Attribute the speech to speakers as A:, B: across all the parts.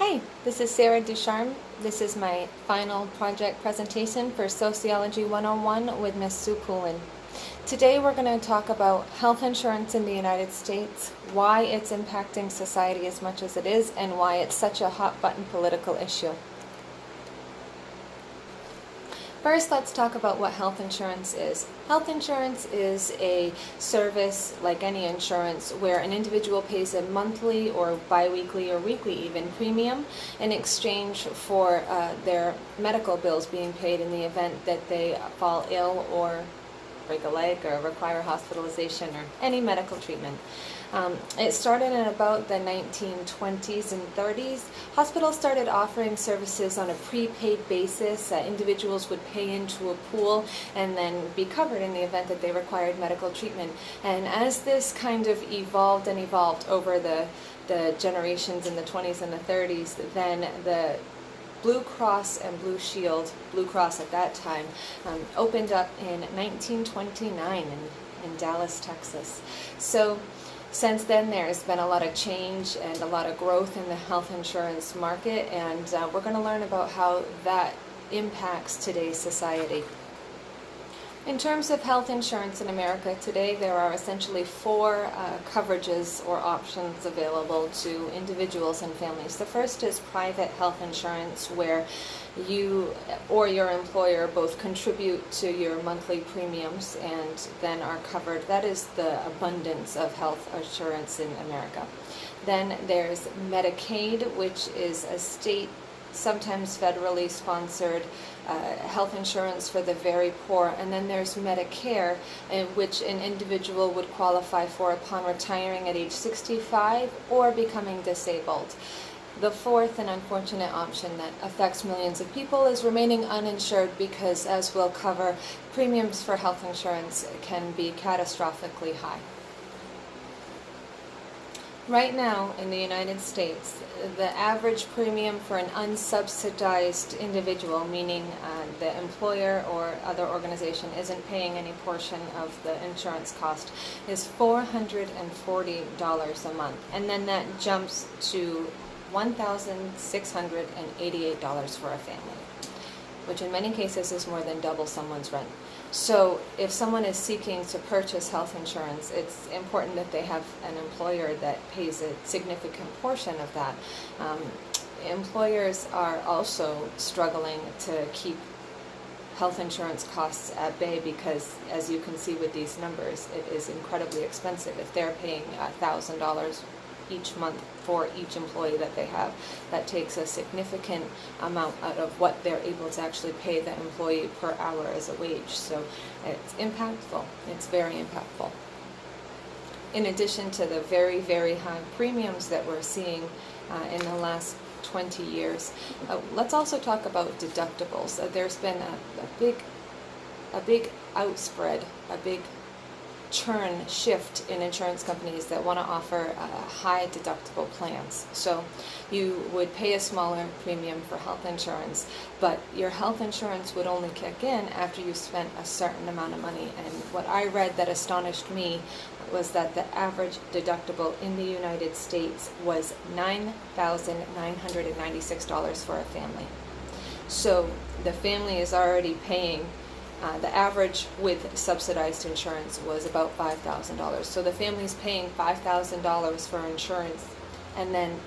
A: Hi, this is Sarah Ducharme. This is my final project presentation for Sociology 101 with Ms. Sue Poulin. Today we're going to talk about health insurance in the United States, why it's impacting society as much as it is, and why it's such a hot-button political issue. First, let's talk about what health insurance is. Health insurance is a service, like any insurance, where an individual pays a monthly or biweekly or weekly even premium in exchange for their medical bills being paid in the event that they fall ill or break a leg or require hospitalization or any medical treatment. It started in about the 1920s and 30s. Hospitals started offering services on a prepaid basis. Individuals would pay into a pool and then be covered in the event that they required medical treatment. And as this kind of evolved and evolved over the generations in the 20s and the 30s, then the Blue Cross and Blue Shield, Blue Cross at that time, opened up in 1929 in Dallas, Texas. So since then there's been a lot of change and a lot of growth in the health insurance market, and we're going to learn about how that impacts today's society. In terms of health insurance in America today, there are essentially four coverages or options available to individuals and families. The first is private health insurance, where you or your employer both contribute to your monthly premiums and then are covered. That is the abundance of health insurance in America. Then there's Medicaid, which is a state, sometimes federally sponsored health insurance for the very poor. And then there's Medicare, which an individual would qualify for upon retiring at age 65 or becoming disabled. The fourth and unfortunate option that affects millions of people is remaining uninsured, because, as we'll cover, premiums for health insurance can be catastrophically high. Right now in the United States, the average premium for an unsubsidized individual, meaning the employer or other organization isn't paying any portion of the insurance cost, is $440 a month. And then that jumps to $1,688 for a family, which in many cases is more than double someone's rent. So if someone is seeking to purchase health insurance, it's important that they have an employer that pays a significant portion of that. Employers are also struggling to keep health insurance costs at bay, because, as you can see with these numbers, it is incredibly expensive. If they're paying $1,000 each month for each employee that they have, that takes a significant amount out of what they're able to actually pay the employee per hour as a wage. So it's impactful. It's very impactful. In addition to the very, very high premiums that we're seeing in the last 20 years, let's also talk about deductibles. There's been a big outspread, a big shift in insurance companies that want to offer high deductible plans. So you would pay a smaller premium for health insurance, but your health insurance would only kick in after you spent a certain amount of money. And what I read that astonished me was that the average deductible in the United States was $9,996 for a family. So the family is already paying, the average with subsidized insurance was about $5,000. So the family's paying $5,000 for insurance, and then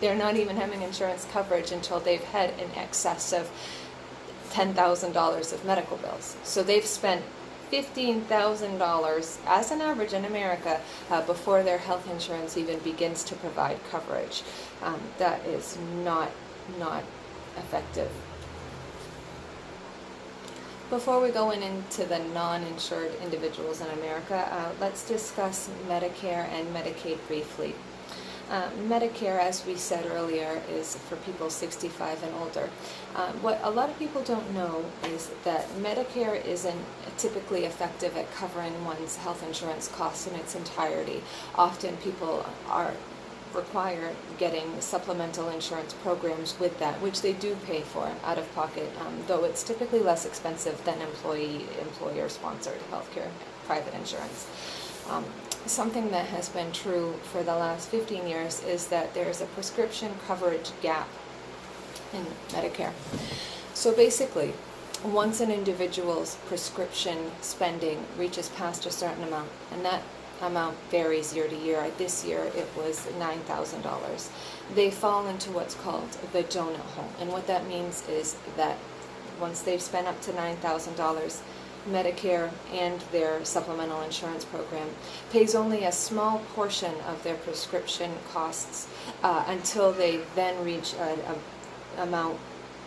A: they're not even having insurance coverage until they've had in excess of $10,000 of medical bills. So they've spent $15,000 as an average in America before their health insurance even begins to provide coverage. That is not effective. Before we go into the non-insured individuals in America, let's discuss Medicare and Medicaid briefly. Medicare, as we said earlier, is for people 65 and older. What a lot of people don't know is that Medicare isn't typically effective at covering one's health insurance costs in its entirety. Often people require getting supplemental insurance programs with that, which they do pay for out of pocket, though it's typically less expensive than employer-sponsored healthcare private insurance. something that has been true for the last 15 years is that there's a prescription coverage gap in Medicare. So basically, once an individual's prescription spending reaches past a certain amount, and that amount varies year to year. This year it was $9,000. They fall into what's called the donut hole. And what that means is that once they've spent up to $9,000, Medicare and their supplemental insurance program pays only a small portion of their prescription costs until they then reach an amount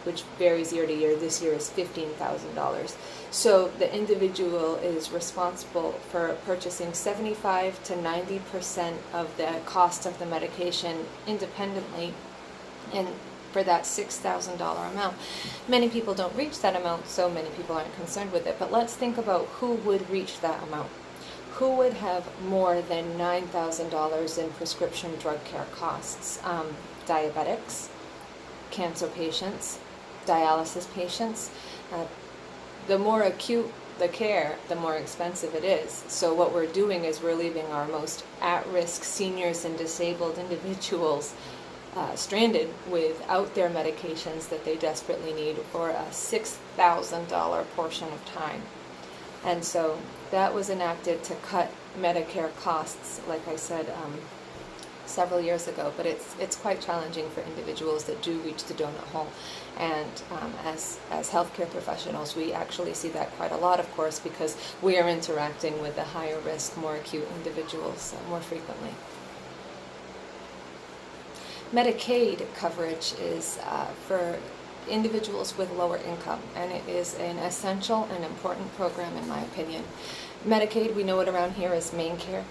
A: which varies year to year. This year is $15,000. So the individual is responsible for purchasing 75 to 90% of the cost of the medication independently, and for that $6,000 amount. Many people don't reach that amount, so many people aren't concerned with it. But let's think about who would reach that amount. Who would have more than $9,000 in prescription drug care costs? Diabetics, cancer patients, dialysis patients. The more acute the care, the more expensive it is. So what we're doing is we're leaving our most at-risk seniors and disabled individuals stranded without their medications that they desperately need for a $6,000 portion of time. And so that was enacted to cut Medicare costs, like I said, several years ago, but it's quite challenging for individuals that do reach the donut hole. And as healthcare professionals, we actually see that quite a lot, of course, because we are interacting with the higher risk, more acute individuals more frequently. Medicaid coverage is for individuals with lower income, and it is an essential and important program in my opinion. Medicaid, we know it around here as main care,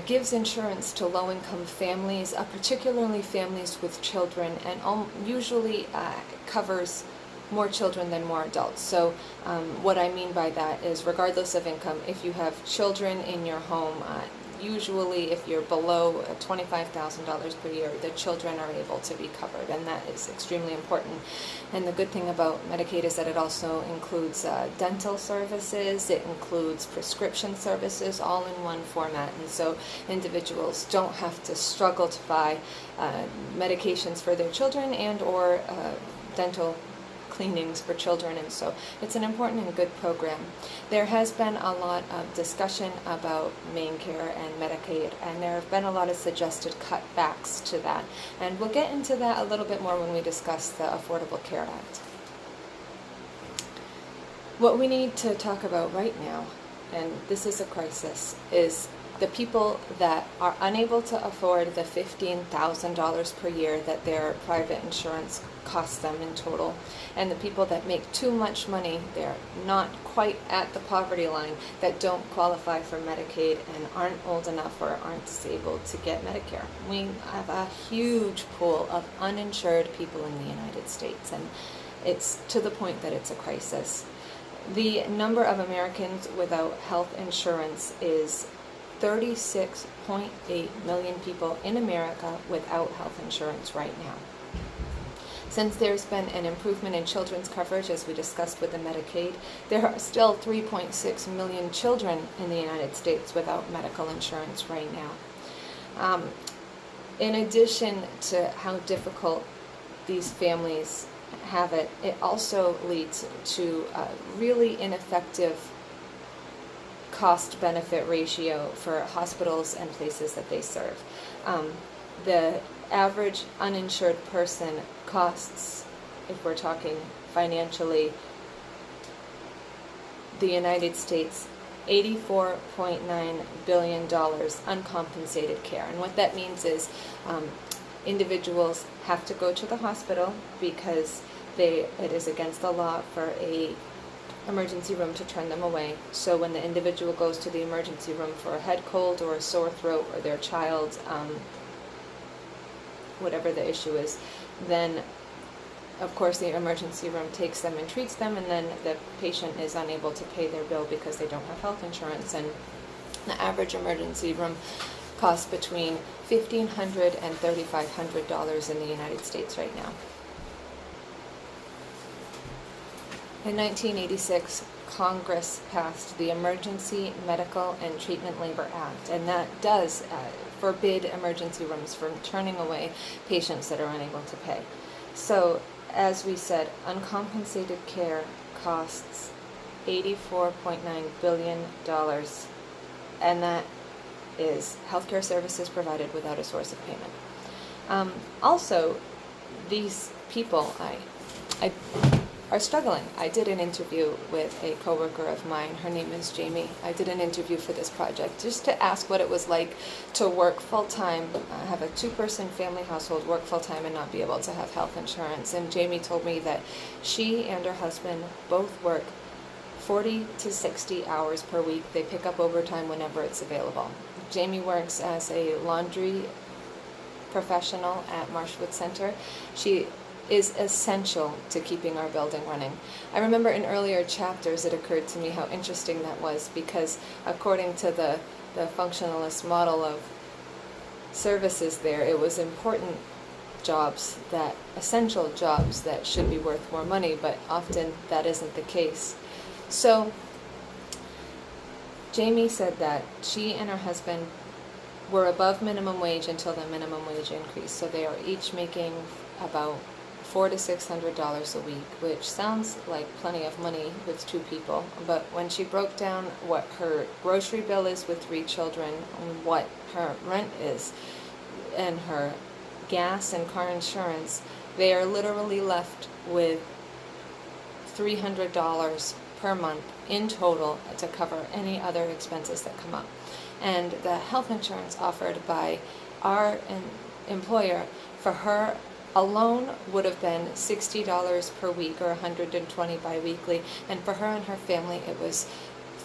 A: gives insurance to low-income families, particularly families with children, and usually covers more children than more adults. So what I mean by that is, regardless of income, if you have children in your home, usually if you're below $25,000 per year, the children are able to be covered, and that is extremely important. And the good thing about Medicaid is that it also includes dental services, it includes prescription services, all in one format. And so individuals don't have to struggle to buy medications for their children and or dental cleanings for children, and so it's an important and good program. There has been a lot of discussion about main care and Medicaid, and there have been a lot of suggested cutbacks to that, and we'll get into that a little bit more when we discuss the Affordable Care Act. What we need to talk about right now, and this is a crisis, is the people that are unable to afford the $15,000 per year that their private insurance costs them in total, and the people that make too much money, they're not quite at the poverty line, that don't qualify for Medicaid and aren't old enough or aren't disabled to get Medicare. We have a huge pool of uninsured people in the United States, and it's to the point that it's a crisis. The number of Americans without health insurance is 36.8 million people in America without health insurance right now. Since there's been an improvement in children's coverage, as we discussed with the Medicaid, there are still 3.6 million children in the United States without medical insurance right now. In addition to how difficult these families have it, it also leads to a really ineffective cost-benefit ratio for hospitals and places that they serve. The average uninsured person costs, if we're talking financially, the United States $84.9 billion uncompensated care. And what that means is individuals have to go to the hospital because it is against the law for a emergency room to turn them away. So when the individual goes to the emergency room for a head cold or a sore throat or their child, whatever the issue is, then of course the emergency room takes them and treats them, and then the patient is unable to pay their bill because they don't have health insurance. And the average emergency room costs between $1,500 and $3,500 in the United States right now. In 1986, Congress passed the Emergency Medical and Treatment Labor Act, and that does forbid emergency rooms from turning away patients that are unable to pay. So, as we said, uncompensated care costs $84.9 billion, and that is healthcare services provided without a source of payment. Also, these people are struggling. I did an interview with a coworker of mine. Her name is Jamie. I did an interview for this project just to ask what it was like to work full-time, have a two-person family household, work full-time and not be able to have health insurance. And Jamie told me that she and her husband both work 40 to 60 hours per week. They pick up overtime whenever it's available. Jamie works as a laundry professional at Marshwood Center. She is essential to keeping our building running. I remember in earlier chapters it occurred to me how interesting that was, because according to the functionalist model of services there, it was important jobs, that essential jobs that should be worth more money, but often that isn't the case. So Jamie said that she and her husband were above minimum wage until the minimum wage increase. So they are each making about $400 to $600 a week, which sounds like plenty of money with two people. But when she broke down what her grocery bill is with 3 children, and what her rent is, and her gas and car insurance, they are literally left with $300 per month in total to cover any other expenses that come up. And the health insurance offered by our employer for her alone would have been $60 per week, or $120 biweekly, and for her and her family it was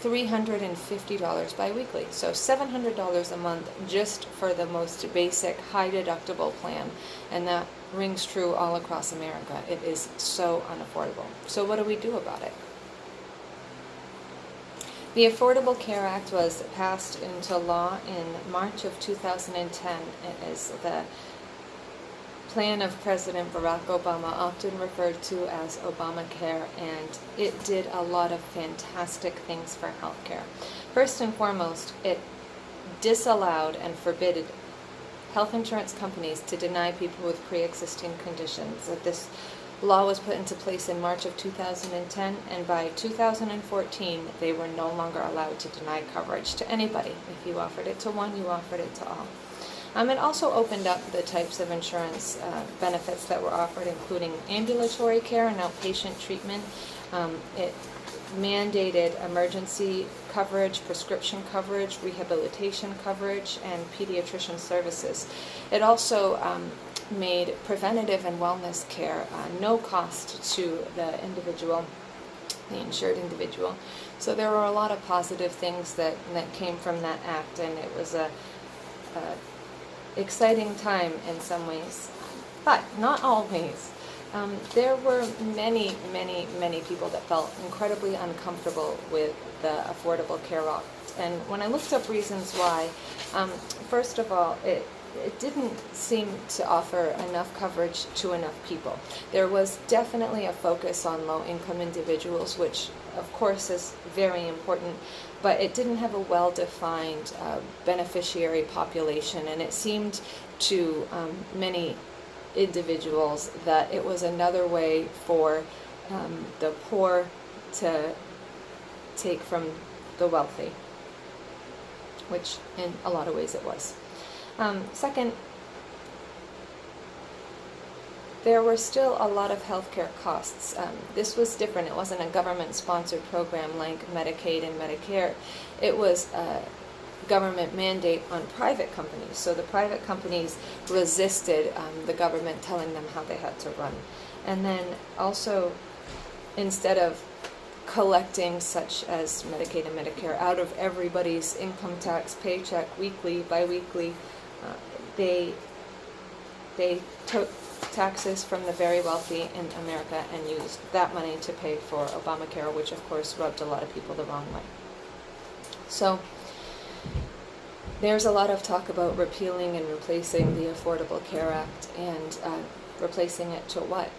A: $350 biweekly. So $700 a month just for the most basic high deductible plan, and that rings true all across America. It is so unaffordable. So what do we do about it? The Affordable Care Act was passed into law in March of 2010. It is the plan of President Barack Obama, often referred to as Obamacare, and it did a lot of fantastic things for healthcare. First and foremost, it disallowed and forbid health insurance companies to deny people with pre-existing conditions. That this law was put into place in March of 2010, and by 2014 they were no longer allowed to deny coverage to anybody. If you offered it to one, you offered it to all. It also opened up the types of insurance benefits that were offered, including ambulatory care and outpatient treatment. It mandated emergency coverage, prescription coverage, rehabilitation coverage, and pediatrician services. It also made preventative and wellness care no cost to the individual, the insured individual. So there were a lot of positive things that came from that act, and it was a exciting time in some ways, but not always. There were many people that felt incredibly uncomfortable with the Affordable Care Act. And when I looked up reasons why, first of all, it didn't seem to offer enough coverage to enough people. There was definitely a focus on low-income individuals, which of course is very important, but it didn't have a well-defined beneficiary population, and it seemed to many individuals that it was another way for the poor to take from the wealthy, which in a lot of ways it was. Second, there were still a lot of healthcare costs. This was different. It wasn't a government-sponsored program like Medicaid and Medicare. It was a government mandate on private companies. So the private companies resisted the government telling them how they had to run. And then also, instead of collecting such as Medicaid and Medicare out of everybody's income tax paycheck weekly, biweekly, they took taxes from the very wealthy in America and used that money to pay for Obamacare, which of course rubbed a lot of people the wrong way. So there's a lot of talk about repealing and replacing the Affordable Care Act, and replacing it to what?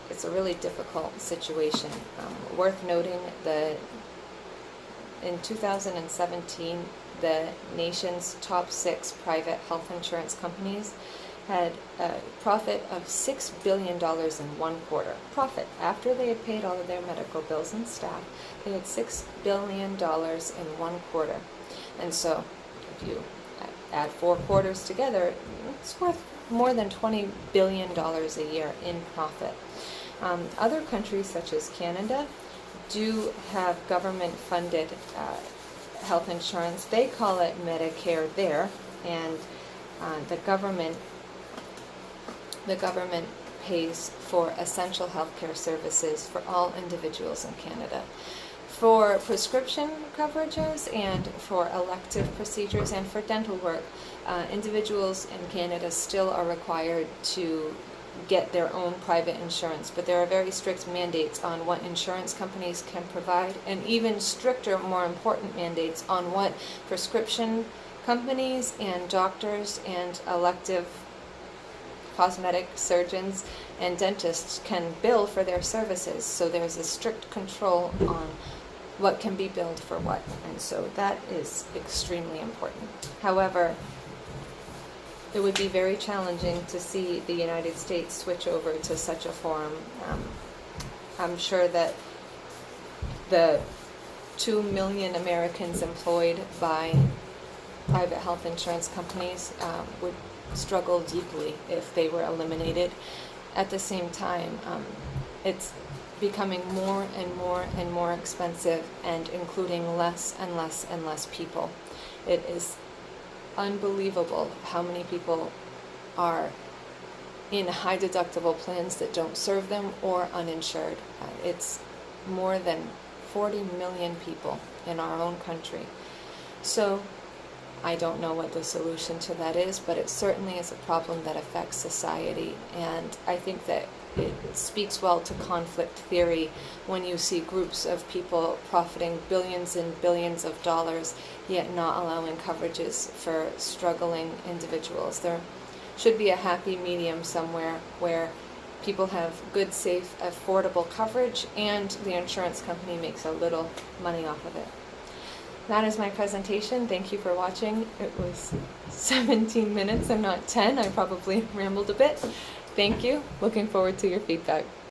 A: it's a really difficult situation. Worth noting that in 2017, the nation's top 6 private health insurance companies had a profit of $6 billion in one quarter. Profit. After they had paid all of their medical bills and staff, they had $6 billion in one quarter. And so, if you add 4 quarters together, it's worth more than $20 billion a year in profit. Other countries such as Canada do have government-funded health insurance. They call it Medicare there, and the government pays for essential healthcare services for all individuals in Canada. For prescription coverages and for elective procedures and for dental work, individuals in Canada still are required to get their own private insurance, but there are very strict mandates on what insurance companies can provide, and even stricter, more important mandates on what prescription companies and doctors and elective cosmetic surgeons and dentists can bill for their services. So there's a strict control on what can be billed for what, and so that is extremely important. However, it would be very challenging to see the United States switch over to such a form. I'm sure that the 2 million Americans employed by private health insurance companies would struggle deeply if they were eliminated. At the same time, it's becoming more and more and more expensive and including less and less and less people. It is unbelievable how many people are in high deductible plans that don't serve them or uninsured. It's more than 40 million people in our own country. So I don't know what the solution to that is, but it certainly is a problem that affects society, and I think that it speaks well to conflict theory when you see groups of people profiting billions and billions of dollars, yet not allowing coverages for struggling individuals. There should be a happy medium somewhere where people have good, safe, affordable coverage, and the insurance company makes a little money off of it. That is my presentation. Thank you for watching. It was 17 minutes and not 10. I probably rambled a bit. Thank you. Looking forward to your feedback.